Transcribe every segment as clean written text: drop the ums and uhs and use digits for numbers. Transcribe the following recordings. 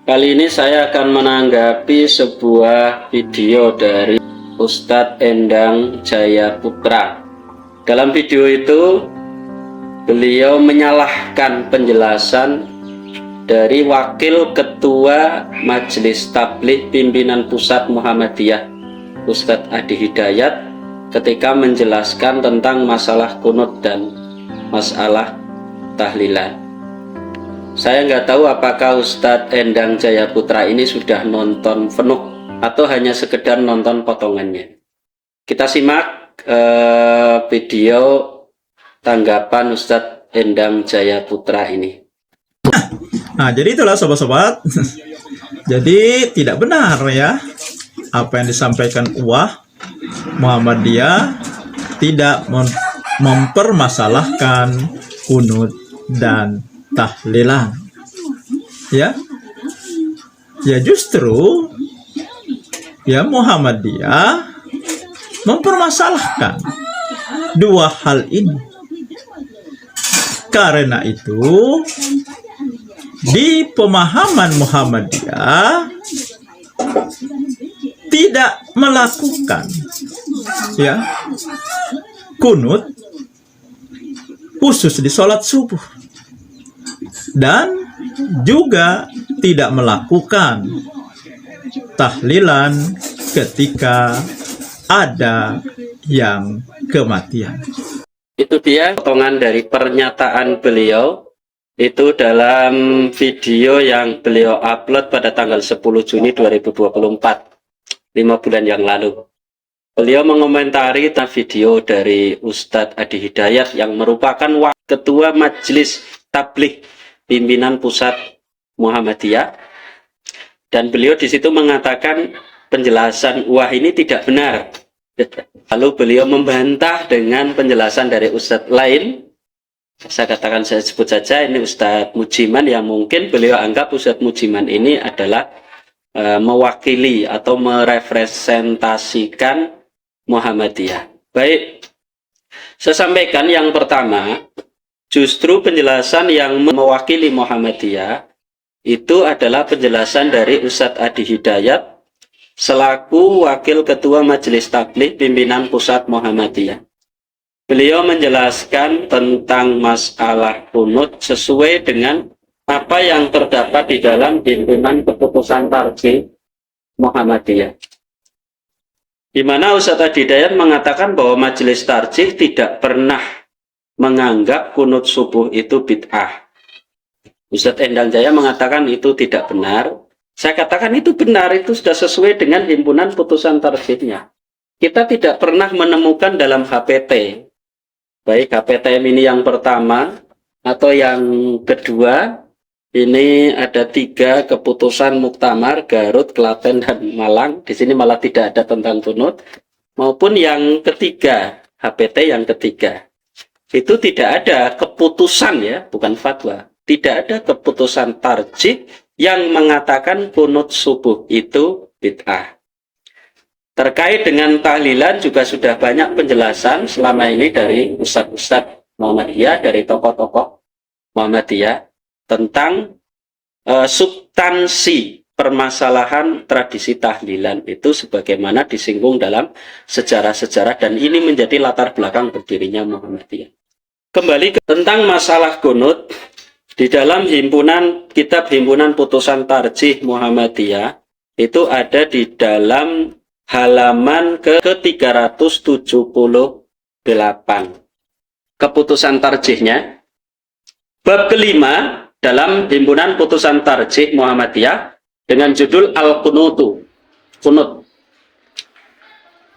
Kali ini saya akan menanggapi sebuah video dari Ustadz Endang Jaya Putra. Dalam video itu, beliau menyalahkan penjelasan dari Wakil Ketua Majelis Tabligh Pimpinan Pusat Muhammadiyah, Ustadz Adi Hidayat, ketika menjelaskan tentang masalah kunut dan masalah tahlilan. Saya nggak tahu apakah Ustadz Endang Jaya Putra ini sudah nonton penuh atau hanya sekedar nonton potongannya. Kita simak video tanggapan Ustadz Endang Jaya Putra ini. Nah, jadi itulah sobat-sobat. Jadi tidak benar ya apa yang disampaikan Muhammadiyah tidak mempermasalahkan kunut dan tahlilan. Ya justru ya Muhammadiyah mempermasalahkan dua hal ini. Karena itu di pemahaman Muhammadiyah tidak melakukan ya kunut khusus di sholat subuh, dan juga tidak melakukan tahlilan ketika ada yang kematian. Itu dia potongan dari pernyataan beliau itu dalam video yang beliau upload pada tanggal 10 Juni 2024, 5 bulan yang lalu. Beliau mengomentari video dari Ustadz Adi Hidayat yang merupakan Ketua Majelis Tabligh Pimpinan Pusat Muhammadiyah, dan beliau di situ mengatakan penjelasan ini tidak benar. Lalu beliau membantah dengan penjelasan dari Ustadz lain. Saya sebut saja ini Ustadz Mujiman, yang mungkin beliau anggap Ustadz Mujiman ini adalah mewakili atau merepresentasikan Muhammadiyah. Baik, saya sampaikan yang pertama, justru penjelasan yang mewakili Muhammadiyah itu adalah penjelasan dari Ustadz Adi Hidayat selaku Wakil Ketua Majelis Tabligh Pimpinan Pusat Muhammadiyah. Beliau menjelaskan tentang masalah kunut sesuai dengan apa yang terdapat di dalam himpunan keputusan tarjih Muhammadiyah, di mana Ustadz Adi Hidayat mengatakan bahwa majelis tarjih tidak pernah menganggap kunut subuh itu bid'ah. Ustadz Endang Jaya mengatakan itu tidak benar. Saya katakan itu benar, itu sudah sesuai dengan himpunan putusan tarjihnya. Kita tidak pernah menemukan dalam HPT, baik HPTM ini yang pertama atau yang kedua, ini ada 3 keputusan muktamar Garut, Klaten, dan Malang. Di sini malah tidak ada tentang kunut, maupun yang ketiga, HPT yang ketiga. Itu tidak ada keputusan, ya, bukan fatwa. Tidak ada keputusan tarjih yang mengatakan kunut subuh itu bid'ah. Terkait dengan tahlilan juga sudah banyak penjelasan selama ini dari ustadz-ustadz Muhammadiyah, dari tokoh-tokoh Muhammadiyah tentang substansi permasalahan tradisi tahlilan itu sebagaimana disinggung dalam sejarah-sejarah, dan ini menjadi latar belakang berdirinya Muhammadiyah. Kembali tentang masalah kunut, di dalam kitab himpunan putusan tarjih Muhammadiyah itu ada di dalam halaman ke-378 keputusan tarjihnya, bab kelima dalam himpunan putusan tarjih Muhammadiyah dengan judul Al-Kunutu, kunut.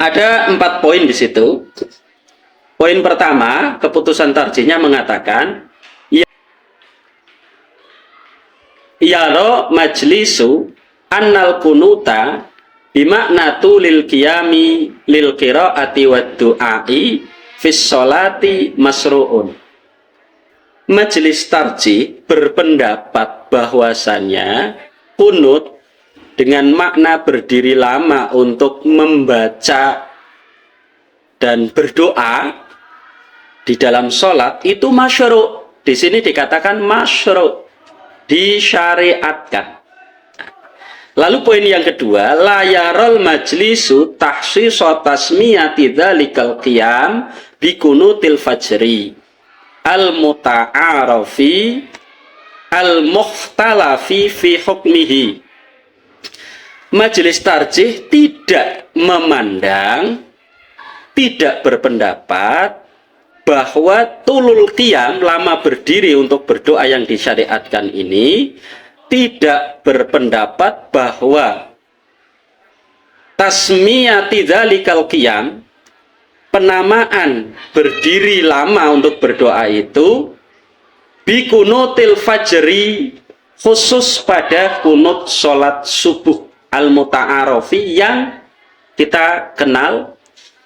Ada 4 poin di situ. Poin pertama, keputusan tarjihnya mengatakan yaro majlisu annal kunuta bimaknatu lil qiyami lil qiraati wad du'ai fis sholati masru'un. Majelis tarjih berpendapat bahwasannya kunut dengan makna berdiri lama untuk membaca dan berdoa di dalam sholat itu masyru'. Di sini dikatakan masyru', disyariatkan. Lalu poin yang kedua, la yarol majlisu tahsisa tasmiyati dzalikal qiyam bi kunutil fajri al muta'arafi al mukhtalafi fi hukmihi. Majelis tarjih tidak memandang, tidak berpendapat bahwa tulul qiyam, lama berdiri untuk berdoa yang disyariatkan ini, tidak berpendapat bahwa tasmiyati dzalikal qiyam, penamaan berdiri lama untuk berdoa itu, bi kunutil fajri, khusus pada kunut sholat subuh al-muta'arafi yang kita kenal,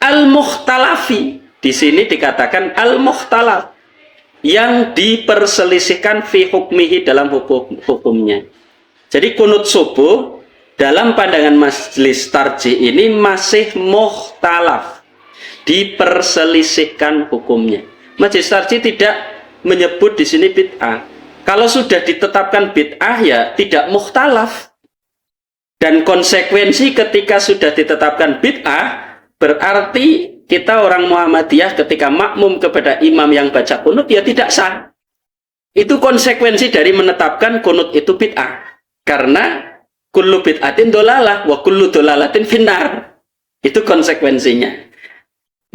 al-mukhtalafi. Di sini dikatakan al-mukhtalaf, yang diperselisihkan fi hukmihi, dalam hukumnya. Jadi kunut subuh dalam pandangan majelis tarjih ini masih mukhtalaf, diperselisihkan hukumnya. Majelis tarjih tidak menyebut di sini bid'ah. Kalau sudah ditetapkan bid'ah ya tidak mukhtalaf. Dan konsekuensi ketika sudah ditetapkan bid'ah, berarti kita orang Muhammadiyah ketika makmum kepada imam yang baca kunut ya tidak sah. Itu konsekuensi dari menetapkan kunut itu bid'ah. Karena kullu bid'atin dolalah wa kullu dolalatin finnar. Itu konsekuensinya.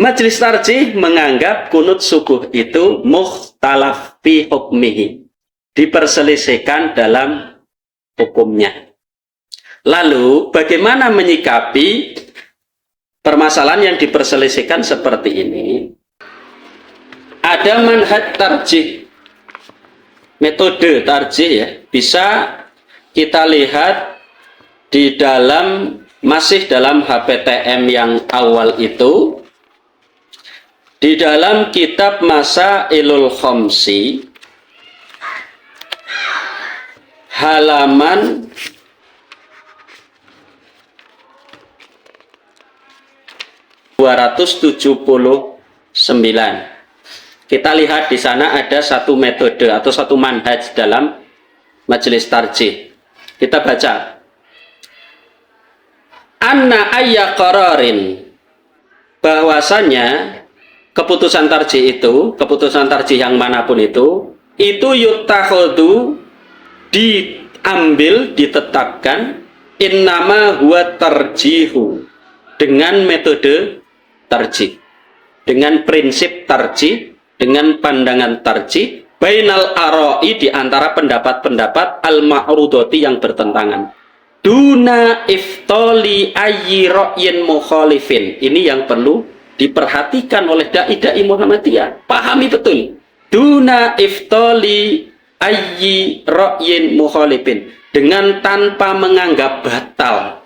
Majelis tarjih menganggap kunut subuh itu mukhtalaf fi hukmihi, diperselisihkan dalam hukumnya. Lalu bagaimana menyikapi permasalahan yang diperselisihkan seperti ini? Ada manhaj tarjih, metode tarjih ya, bisa kita lihat di dalam, masih dalam HPTM yang awal itu, di dalam kitab Masailul Khamsi halaman 279. Kita lihat di sana ada satu metode atau satu manhaj dalam majelis tarjih. Kita baca. Anna ayya qararin, bahwasanya keputusan tarjih itu, keputusan tarjih yang manapun itu yutakhudu, diambil, ditetapkan, innama huwa tarjihu, dengan metode tarjih, dengan prinsip tarjih, dengan pandangan tarjih, bainal ara'i, di antara pendapat-pendapat al-ma'rudoti yang bertentangan, duna iftoli ayyi ra'yin mukhalifin. Ini yang perlu diperhatikan oleh dai-dai Muhammadiyah, pahami betul. Duna iftoli ayyi ra'yin mukhalifin, dengan tanpa menganggap batal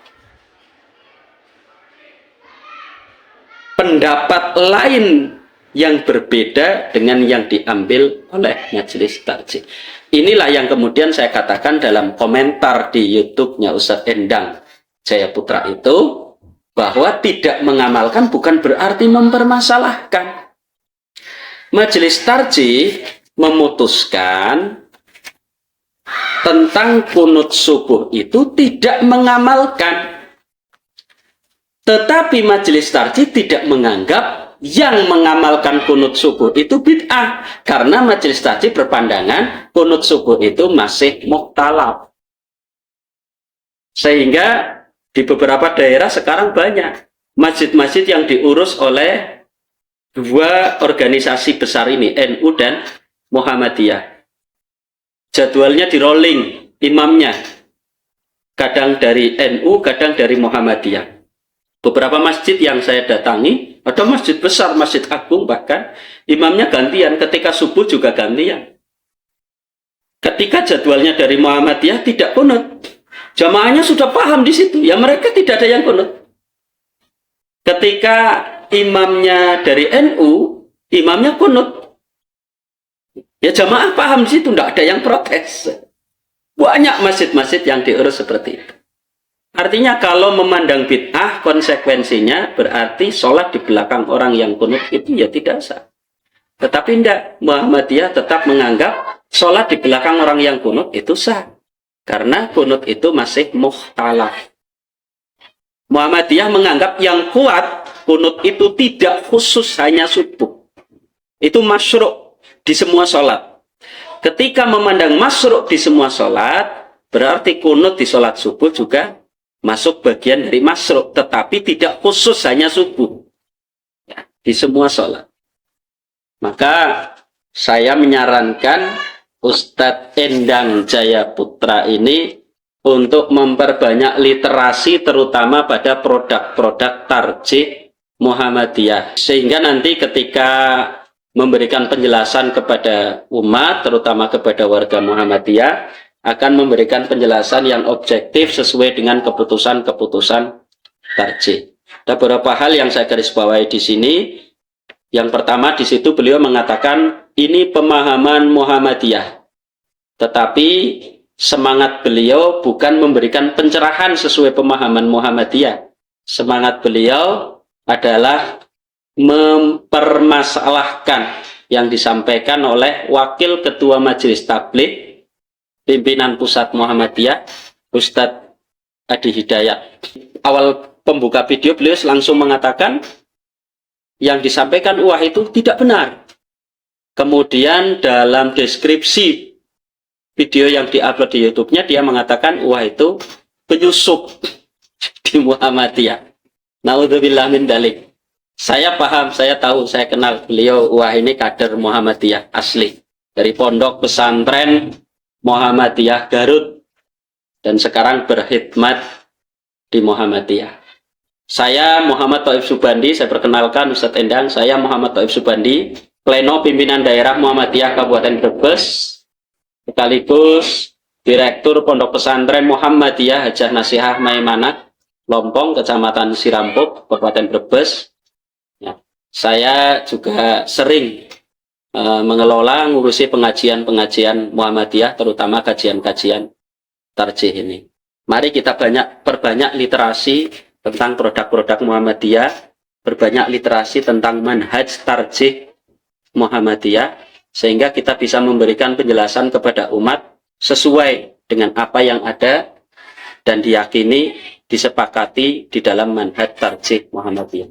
pendapat lain yang berbeda dengan yang diambil oleh majelis tarjih. Inilah yang kemudian saya katakan dalam komentar di YouTube-nya Ustadz Endang Jayaputra itu, bahwa tidak mengamalkan bukan berarti mempermasalahkan. Majelis tarjih memutuskan tentang kunut subuh itu tidak mengamalkan. Tetapi majelis tarjih tidak menganggap yang mengamalkan kunut subuh itu bid'ah, karena majelis tarjih berpandangan kunut subuh itu masih mukhtalaf. Sehingga di beberapa daerah sekarang banyak masjid-masjid yang diurus oleh dua organisasi besar ini, NU dan Muhammadiyah. Jadwalnya di rolling imamnya, kadang dari NU, kadang dari Muhammadiyah. Beberapa masjid yang saya datangi, ada masjid besar, masjid agung, bahkan imamnya gantian, ketika subuh juga gantian. Ketika jadwalnya dari Muhammadiyah tidak kunut, jamaahnya sudah paham di situ, ya mereka tidak ada yang kunut. Ketika imamnya dari NU, imamnya kunut, ya jamaah paham di situ, tidak ada yang protes. Banyak masjid-masjid yang diurus seperti itu. Artinya kalau memandang bid'ah, konsekuensinya berarti sholat di belakang orang yang kunut itu ya tidak sah. Tetapi tidak, Muhammadiyah tetap menganggap sholat di belakang orang yang kunut itu sah. Karena kunut itu masih mukhtalaf. Muhammadiyah menganggap yang kuat kunut itu tidak khusus hanya subuh. Itu masyru' di semua sholat. Ketika memandang masyru' di semua sholat, berarti kunut di sholat subuh juga masuk bagian dari masyru', tetapi tidak khusus hanya subuh. Ya, di semua sholat. Maka saya menyarankan Ustadz Endang Jayaputra ini untuk memperbanyak literasi terutama pada produk-produk tarjih Muhammadiyah. Sehingga nanti ketika memberikan penjelasan kepada umat, terutama kepada warga Muhammadiyah, akan memberikan penjelasan yang objektif sesuai dengan keputusan-keputusan tarjih. Ada beberapa hal yang saya garis bawahi di sini. Yang pertama, di situ beliau mengatakan ini pemahaman Muhammadiyah. Tetapi semangat beliau bukan memberikan pencerahan sesuai pemahaman Muhammadiyah. Semangat beliau adalah mempermasalahkan yang disampaikan oleh Wakil Ketua Majelis Tabligh Pimpinan Pusat Muhammadiyah, Ustadz Adi Hidayat. Awal pembuka video beliau langsung mengatakan yang disampaikan Uwah itu tidak benar. Kemudian dalam deskripsi video yang diupload di YouTube-nya, dia mengatakan Uwah itu penyusup di Muhammadiyah. Naudzubillah min dalik. Saya paham, saya tahu, saya kenal beliau. Uwah ini kader Muhammadiyah asli dari Pondok Pesantren Muhammadiyah Garut dan sekarang berkhidmat di Muhammadiyah. Saya Muhammad Thaif Subandi, saya perkenalkan Ustadz Endang, saya Muhammad Thaif Subandi, Pleno Pimpinan Daerah Muhammadiyah Kabupaten Brebes, sekaligus Direktur Pondok Pesantren Muhammadiyah Hajah Nasihah Maimanah, Lompong, Kecamatan Sirampok, Kabupaten Brebes. Ya, saya juga sering mengelola, ngurusi pengajian-pengajian Muhammadiyah, terutama kajian-kajian tarjih ini. Mari kita perbanyak literasi tentang produk-produk Muhammadiyah, berbanyak literasi tentang manhaj tarjih Muhammadiyah, sehingga kita bisa memberikan penjelasan kepada umat sesuai dengan apa yang ada dan diyakini, disepakati di dalam manhaj tarjih Muhammadiyah.